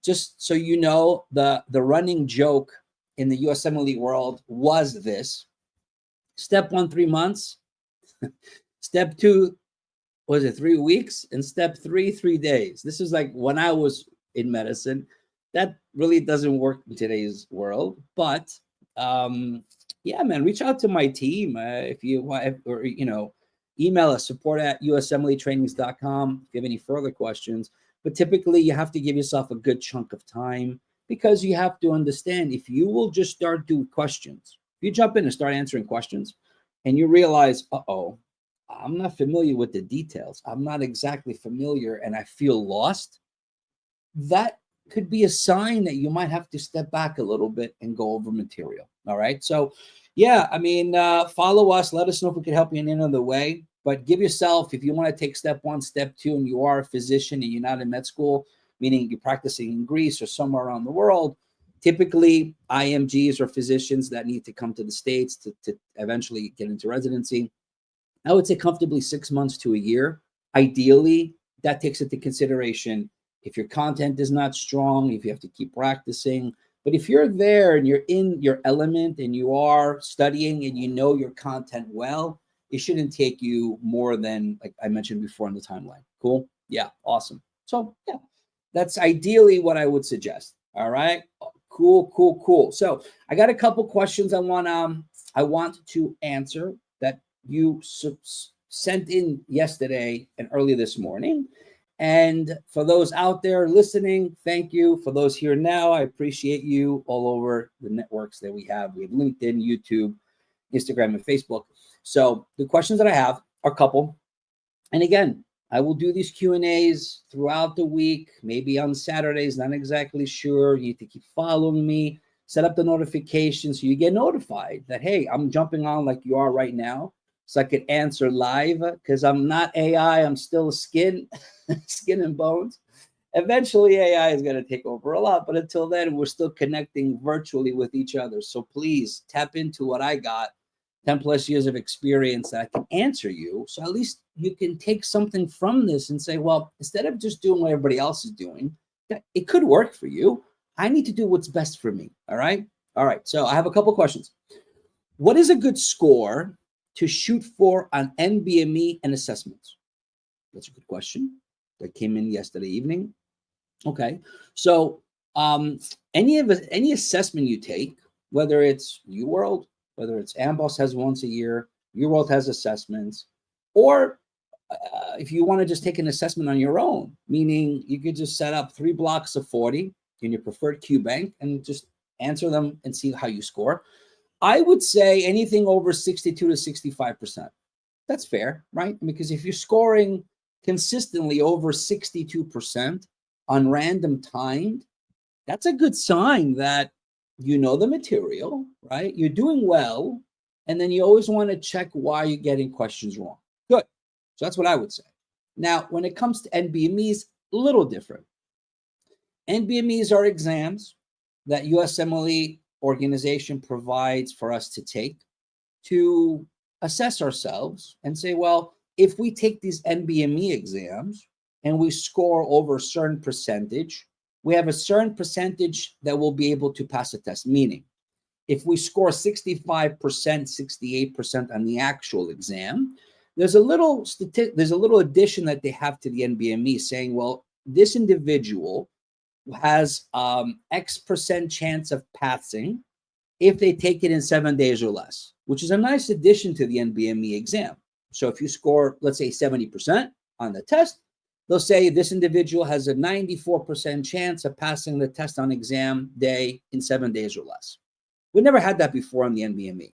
just so you know, the running joke in the USMLE world was this: step 1, 3 months. Step 2, was it 3 weeks? And step 3, 3 days. This is like when I was in medicine. That really doesn't work in today's world. But yeah, man, reach out to my team if you want, or email us, support@usmletrainings.com if you have any further questions. But typically you have to give yourself a good chunk of time, because you have to understand, if you will just start doing questions, if you jump in and start answering questions and you realize, uh-oh, I'm not familiar with the details, I'm not exactly familiar, and I feel lost, that could be a sign that you might have to step back a little bit and go over material. All right. So yeah, I mean, follow us. Let us know if we can help you in any other way. But give yourself, if you want to take step 1, step 2, and you are a physician and you're not in med school, meaning you're practicing in Greece or somewhere around the world, typically IMGs or physicians that need to come to the States to eventually get into residency, I would say comfortably 6 months to a year. Ideally, that takes into consideration if your content is not strong, if you have to keep practicing. But if you're there and you're in your element and you are studying and you know your content well, it shouldn't take you more than, like I mentioned before, on the timeline. Cool? Yeah, awesome. So yeah, that's ideally what I would suggest. All right, cool. So I got a couple questions I want to answer that you sent in yesterday and early this morning. And for those out there listening, thank you. For those here now, I appreciate you all over the networks that we have. We have LinkedIn, YouTube, Instagram, and Facebook. So the questions that I have are a couple. And again, I will do these Q&As throughout the week, maybe on Saturdays, not exactly sure. You need to keep following me, set up the notifications so you get notified that, hey, I'm jumping on like you are right now, so I could answer live, because I'm not AI. I'm still skin and bones. Eventually, AI is going to take over a lot. But until then, we're still connecting virtually with each other. So please tap into what I got, 10 plus years of experience that I can answer you. So at least you can take something from this and say, well, instead of just doing what everybody else is doing, it could work for you. I need to do what's best for me. All right. So I have a couple questions. What is a good score to shoot for on NBME and assessments? That's a good question that came in yesterday evening. Okay, so any assessment you take, whether it's UWorld, whether it's AMBOSS has once a year, UWorld has assessments, or if you want to just take an assessment on your own, meaning you could just set up 3 blocks of 40 in your preferred Qbank and just answer them and see how you score. I would say anything over 62 to 65%. That's fair, right? Because if you're scoring consistently over 62% on random timed, that's a good sign that you know the material, right? You're doing well. And then you always want to check why you're getting questions wrong. Good. So that's what I would say. Now, when it comes to NBMEs, a little different. NBMEs are exams that USMLE organization provides for us to take to assess ourselves and say, well, if we take these NBME exams and we score over a certain percentage, we have a certain percentage that will be able to pass a test. Meaning, if we score 65%, 68% on the actual exam, there's a little addition that they have to the NBME saying, well, this individual has X percent chance of passing if they take it in 7 days or less, which is a nice addition to the NBME exam. So if you score, let's say 70% on the test, they'll say this individual has a 94% chance of passing the test on exam day in 7 days or less. We never had that before on the NBME.